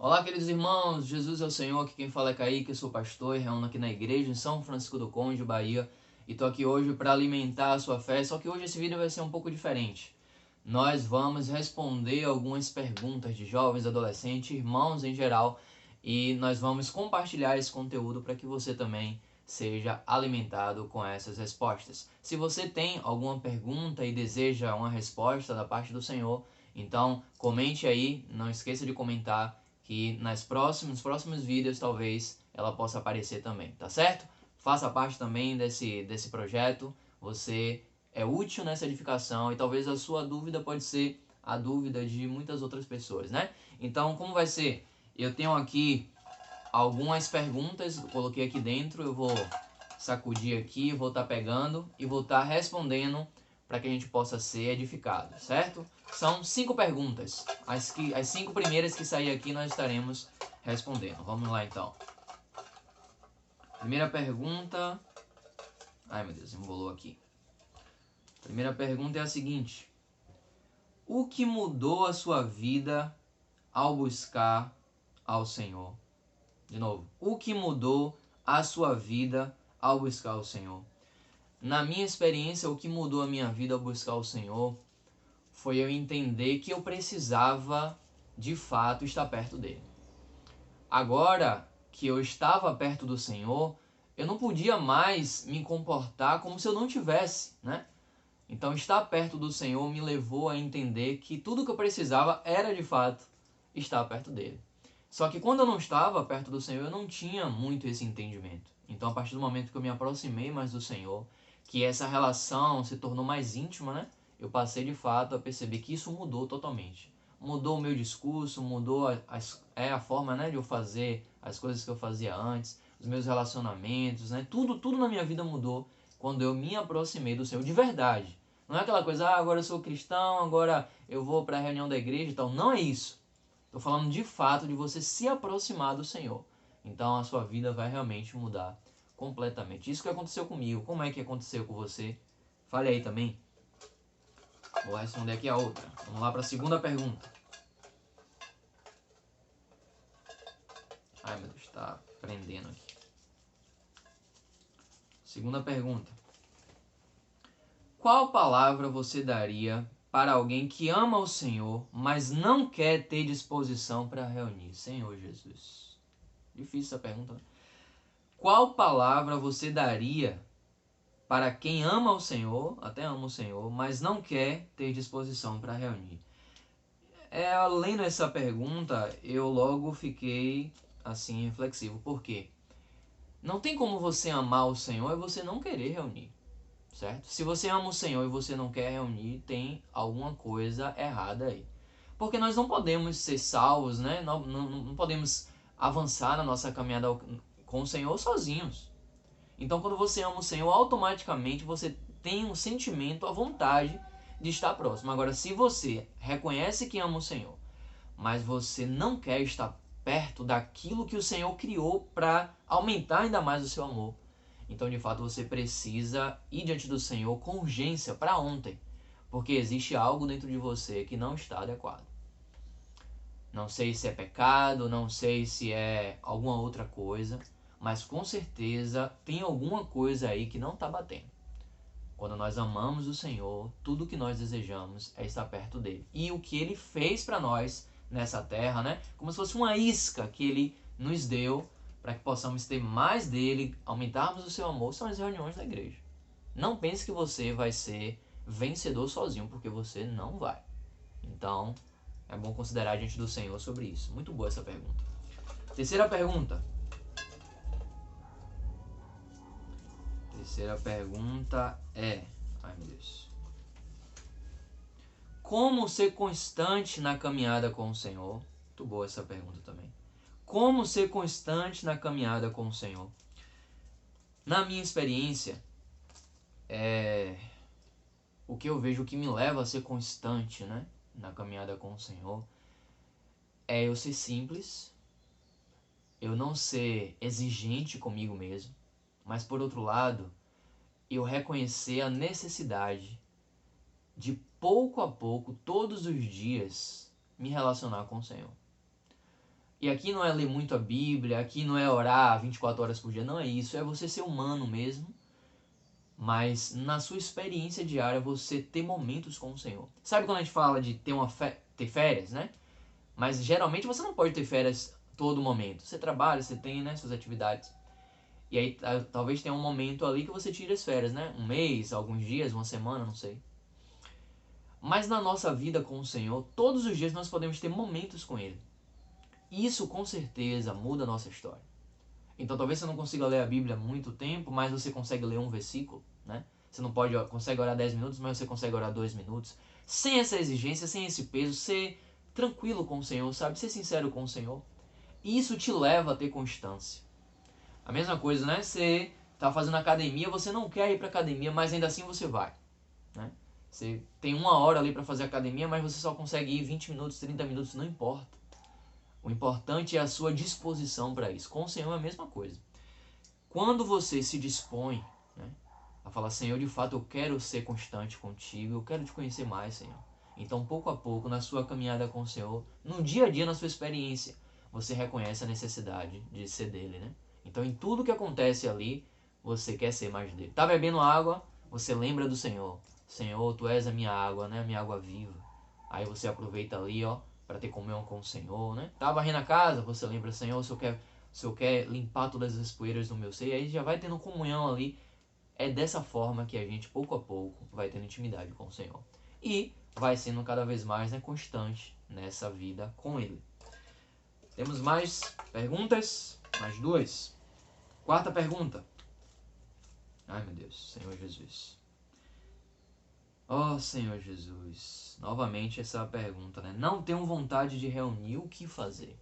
Olá, queridos irmãos, Jesus é o Senhor, aqui quem fala é Kaique, eu sou pastor e reúno aqui na igreja em São Francisco do Conde, Bahia, e tô aqui hoje para alimentar a sua fé, só que hoje esse vídeo vai ser um pouco diferente. Nós vamos responder algumas perguntas de jovens, adolescentes, irmãos em geral, e nós vamos compartilhar esse conteúdo para que você também seja alimentado com essas respostas. Se você tem alguma pergunta e deseja uma resposta da parte do Senhor, então comente aí, não esqueça de comentar que nos próximos vídeos talvez ela possa aparecer também, tá certo? Faça parte também desse projeto, você é útil nessa edificação e talvez a sua dúvida pode ser a dúvida de muitas outras pessoas, né? Então, como vai ser? Eu tenho aqui algumas perguntas, coloquei aqui dentro, eu vou sacudir aqui, vou estar pegando e vou estar respondendo para que a gente possa ser edificado, certo? São 5 perguntas. As 5 primeiras que sair aqui nós estaremos respondendo. Vamos lá então. Primeira pergunta. Ai meu Deus, embolou aqui. Primeira pergunta é a seguinte: o que mudou a sua vida ao buscar ao Senhor? De novo, o que mudou a sua vida ao buscar o Senhor? Na minha experiência, o que mudou a minha vida ao buscar o Senhor foi eu entender que eu precisava, de fato, estar perto dele. Agora que eu estava perto do Senhor, eu não podia mais me comportar como se eu não tivesse, né? Então, estar perto do Senhor me levou a entender que tudo que eu precisava era, de fato, estar perto dele. Só que quando eu não estava perto do Senhor, eu não tinha muito esse entendimento. Então, a partir do momento que eu me aproximei mais do Senhor, que essa relação se tornou mais íntima, né? Eu passei, de fato, a perceber que isso mudou totalmente. Mudou o meu discurso, mudou a forma, né, de eu fazer as coisas que eu fazia antes, os meus relacionamentos, né? Tudo na minha vida mudou quando eu me aproximei do Senhor de verdade. Não é aquela coisa, agora eu sou cristão, agora eu vou para a reunião da igreja e tal. Não é isso. Estou falando de fato de você se aproximar do Senhor. Então a sua vida vai realmente mudar completamente. Isso que aconteceu comigo. Como é que aconteceu com você? Fale aí também. Vou responder aqui a outra. Vamos lá para a segunda pergunta. Ai meu Deus, está prendendo aqui. Segunda pergunta. Qual palavra você daria para alguém que ama o Senhor, mas não quer ter disposição para reunir? Senhor Jesus. Difícil essa pergunta, né? Qual palavra você daria para quem ama o Senhor, até ama o Senhor, mas não quer ter disposição para reunir? Lendo essa pergunta, eu logo fiquei assim reflexivo. Por quê? Não tem como você amar o Senhor e você não querer reunir, certo? Se você ama o Senhor e você não quer reunir, tem alguma coisa errada aí. Porque nós não podemos ser salvos, né? Não podemos avançar na nossa caminhada com o Senhor sozinhos. Então, quando você ama o Senhor, automaticamente você tem um sentimento, a vontade de estar próximo. Agora, se você reconhece que ama o Senhor, mas você não quer estar perto daquilo que o Senhor criou para aumentar ainda mais o seu amor, então, de fato, você precisa ir diante do Senhor com urgência para ontem, porque existe algo dentro de você que não está adequado. Não sei se é pecado, não sei se é alguma outra coisa, mas com certeza tem alguma coisa aí que não está batendo. Quando nós amamos o Senhor, tudo que nós desejamos é estar perto dele. E o que ele fez para nós nessa terra, né? Como se fosse uma isca que ele nos deu para que possamos ter mais dele, aumentarmos o seu amor, são as reuniões da igreja. Não pense que você vai ser vencedor sozinho, porque você não vai. Então, é bom considerar diante do Senhor sobre isso. Muito boa essa pergunta. Terceira pergunta. Terceira pergunta é... Ai, meu Deus. Como ser constante na caminhada com o Senhor? Muito boa essa pergunta também. Como ser constante na caminhada com o Senhor? Na minha experiência, o que eu vejo que me leva a ser constante, né, na caminhada com o Senhor é eu ser simples, eu não ser exigente comigo mesmo, mas por outro lado, eu reconhecer a necessidade de pouco a pouco, todos os dias, me relacionar com o Senhor. E aqui não é ler muito a Bíblia, aqui não é orar 24 horas por dia, não é isso. É você ser humano mesmo, mas na sua experiência diária você ter momentos com o Senhor. Sabe quando a gente fala de ter férias, né? Mas geralmente você não pode ter férias todo momento. Você trabalha, você tem, né, suas atividades. E aí talvez tenha um momento ali que você tire as férias, né? Um mês, alguns dias, uma semana, não sei. Mas na nossa vida com o Senhor, todos os dias nós podemos ter momentos com Ele. Isso com certeza muda a nossa história. Então talvez você não consiga ler a Bíblia há muito tempo, mas você consegue ler um versículo, né? Você não consegue orar 10 minutos, mas você consegue orar 2 minutos. Sem essa exigência, sem esse peso, ser tranquilo com o Senhor, sabe? Ser sincero com o Senhor. E isso te leva a ter constância. A mesma coisa, né? Você está fazendo academia, você não quer ir para academia, mas ainda assim você vai, né? Você tem 1 hora ali para fazer academia, mas você só consegue ir 20 minutos, 30 minutos, não importa. O importante é a sua disposição para isso. Com o Senhor é a mesma coisa. Quando você se dispõe, né, a falar, Senhor, de fato eu quero ser constante contigo, eu quero te conhecer mais, Senhor. Então, pouco a pouco, na sua caminhada com o Senhor, no dia a dia, na sua experiência, você reconhece a necessidade de ser dele, né? Então, em tudo que acontece ali, você quer ser mais dele. Tá bebendo água, você lembra do Senhor. Senhor, tu és a minha água, né? A minha água viva. Aí você aproveita ali, ó, para ter comunhão com o Senhor, né? Tá varrendo a casa, você lembra, Senhor, se eu quer limpar todas as poeiras do meu ser, aí já vai tendo comunhão ali. É dessa forma que a gente, pouco a pouco, vai tendo intimidade com o Senhor. E vai sendo cada vez mais, né, constante nessa vida com Ele. Temos mais perguntas? Mais 2. Quarta pergunta. Ai, meu Deus, Senhor Jesus. Oh, Senhor Jesus. Novamente essa pergunta, né? Não tenho vontade de reunir, o que fazer?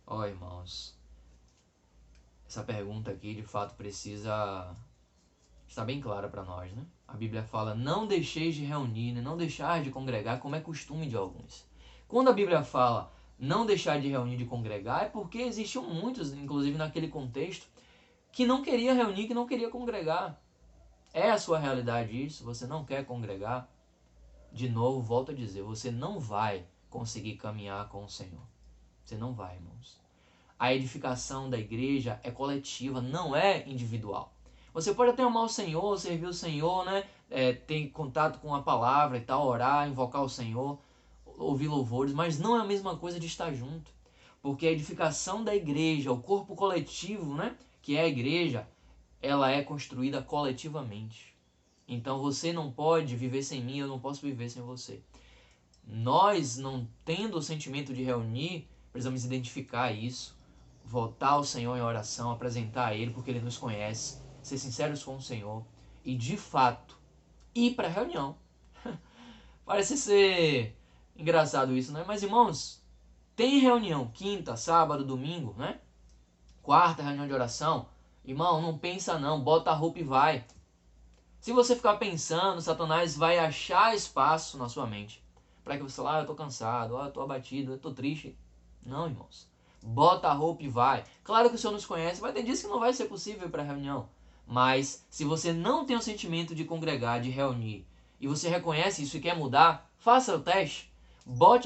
Oh, irmãos. Essa pergunta aqui, de fato, precisa estar bem clara para nós, né? A Bíblia fala, não deixeis de reunir, né? Não deixar de congregar, como é costume de alguns. Quando a Bíblia fala não deixar de reunir, de congregar, é porque existiam muitos, inclusive naquele contexto, que não queria reunir, que não queria congregar. É a sua realidade isso? Você não quer congregar? De novo, volto a dizer, você não vai conseguir caminhar com o Senhor. Você não vai, irmãos. A edificação da igreja é coletiva, não é individual. Você pode até amar o Senhor, servir o Senhor, né? Ter contato com a palavra e tal, orar, invocar o Senhor, ouvir louvores, mas não é a mesma coisa de estar junto. Porque a edificação da igreja, o corpo coletivo, né? Que é a igreja, ela é construída coletivamente. Então você não pode viver sem mim, eu não posso viver sem você. Nós, não tendo o sentimento de reunir, precisamos identificar isso, voltar ao Senhor em oração, apresentar a Ele, porque Ele nos conhece, ser sinceros com o Senhor e, de fato, ir para a reunião. Parece ser engraçado isso, né? Mas, irmãos, tem reunião quinta, sábado, domingo, né? Quarta reunião de oração. Irmão, não pensa não, bota a roupa e vai. Se você ficar pensando, Satanás vai achar espaço na sua mente para que você fale, eu tô cansado, eu tô abatido, eu tô triste. Não, irmãos. Bota a roupa e vai. Claro que o Senhor nos conhece, vai ter dias que não vai ser possível ir para a reunião. Mas se você não tem o sentimento de congregar, de reunir, e você reconhece isso e quer mudar, faça o teste.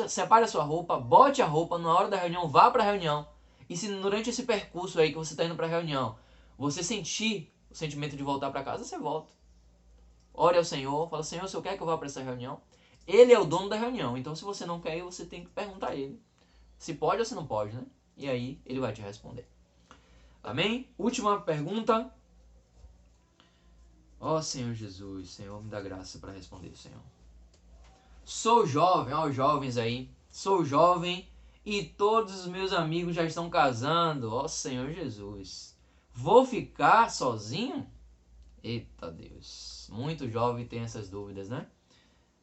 Separe a sua roupa, bote a roupa, na hora da reunião, vá para a reunião. E se durante esse percurso aí que você está indo para a reunião, você sentir o sentimento de voltar para casa, você volta. Ore ao Senhor, fala, Senhor, o Senhor quer que eu vá para essa reunião? Ele é o dono da reunião, então se você não quer ir, você tem que perguntar a ele se pode ou se não pode, né? E aí ele vai te responder. Amém? Última pergunta. Ó Senhor Jesus, Senhor, me dá graça para responder, Senhor. Sou jovem, ó os jovens aí. Sou jovem e todos os meus amigos já estão casando, ó Senhor Jesus. Vou ficar sozinho? Eita Deus. Muito jovem tem essas dúvidas, né?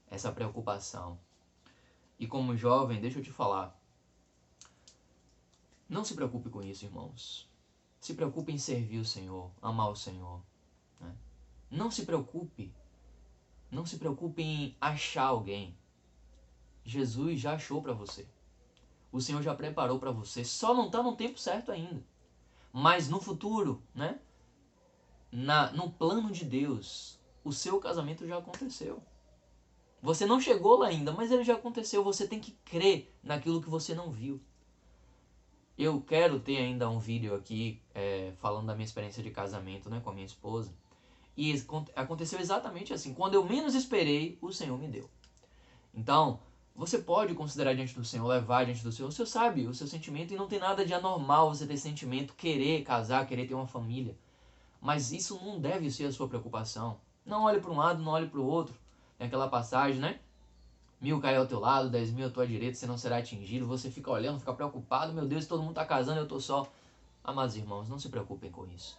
Essa preocupação. E como jovem, deixa eu te falar. Não se preocupe com isso, irmãos. Se preocupe em servir o Senhor, amar o Senhor. Né? Não se preocupe. Não se preocupe em achar alguém. Jesus já achou para você. O Senhor já preparou para você. Só não está no tempo certo ainda. Mas no futuro, né? No plano de Deus, o seu casamento já aconteceu. Você não chegou lá ainda, mas ele já aconteceu. Você tem que crer naquilo que você não viu. Eu quero ter ainda um vídeo aqui falando da minha experiência de casamento, né, com a minha esposa. E aconteceu exatamente assim. Quando eu menos esperei, o Senhor me deu. Então, você pode considerar diante do Senhor, levar diante do Senhor. O Senhor sabe o seu sentimento e não tem nada de anormal você ter sentimento, querer casar, querer ter uma família. Mas isso não deve ser a sua preocupação. Não olhe para um lado, não olhe para o outro. Tem aquela passagem, né? 1000 caiu ao teu lado, 10.000 à tua direita, você não será atingido. Você fica olhando, fica preocupado. Meu Deus, todo mundo está casando, eu estou só. Amados irmãos, não se preocupem com isso.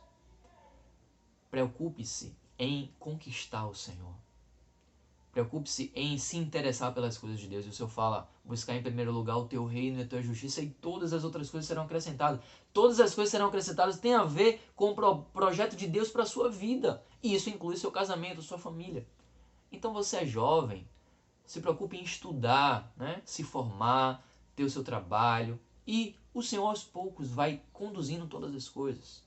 Preocupe-se em conquistar o Senhor. Preocupe-se em se interessar pelas coisas de Deus. E o Senhor fala, buscar em primeiro lugar o teu reino e a tua justiça e todas as outras coisas serão acrescentadas. Todas as coisas serão acrescentadas tem a ver com o projeto de Deus para a sua vida. E isso inclui seu casamento, sua família. Então você é jovem, se preocupe em estudar, né? Se formar, ter o seu trabalho. E o Senhor aos poucos vai conduzindo todas as coisas.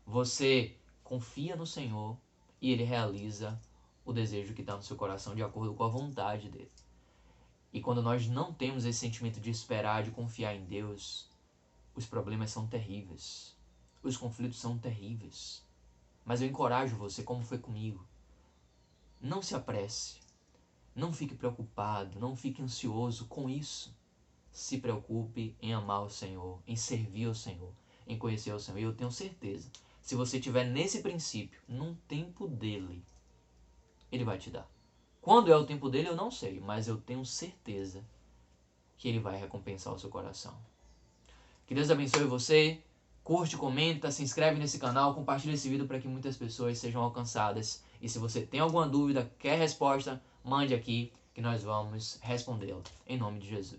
Você confia no Senhor e Ele realiza o desejo que está no seu coração de acordo com a vontade dele. E quando nós não temos esse sentimento de esperar, de confiar em Deus, os problemas são terríveis. Os conflitos são terríveis. Mas eu encorajo você, como foi comigo. Não se apresse. Não fique preocupado, não fique ansioso com isso. Se preocupe em amar o Senhor, em servir ao Senhor, em conhecer o Senhor. E eu tenho certeza, se você estiver nesse princípio, num tempo dele, Ele vai te dar. Quando é o tempo dele, eu não sei, mas eu tenho certeza que Ele vai recompensar o seu coração. Que Deus abençoe você. Curte, comenta, se inscreve nesse canal, compartilha esse vídeo para que muitas pessoas sejam alcançadas. E se você tem alguma dúvida, quer resposta, mande aqui que nós vamos respondê-la. Em nome de Jesus.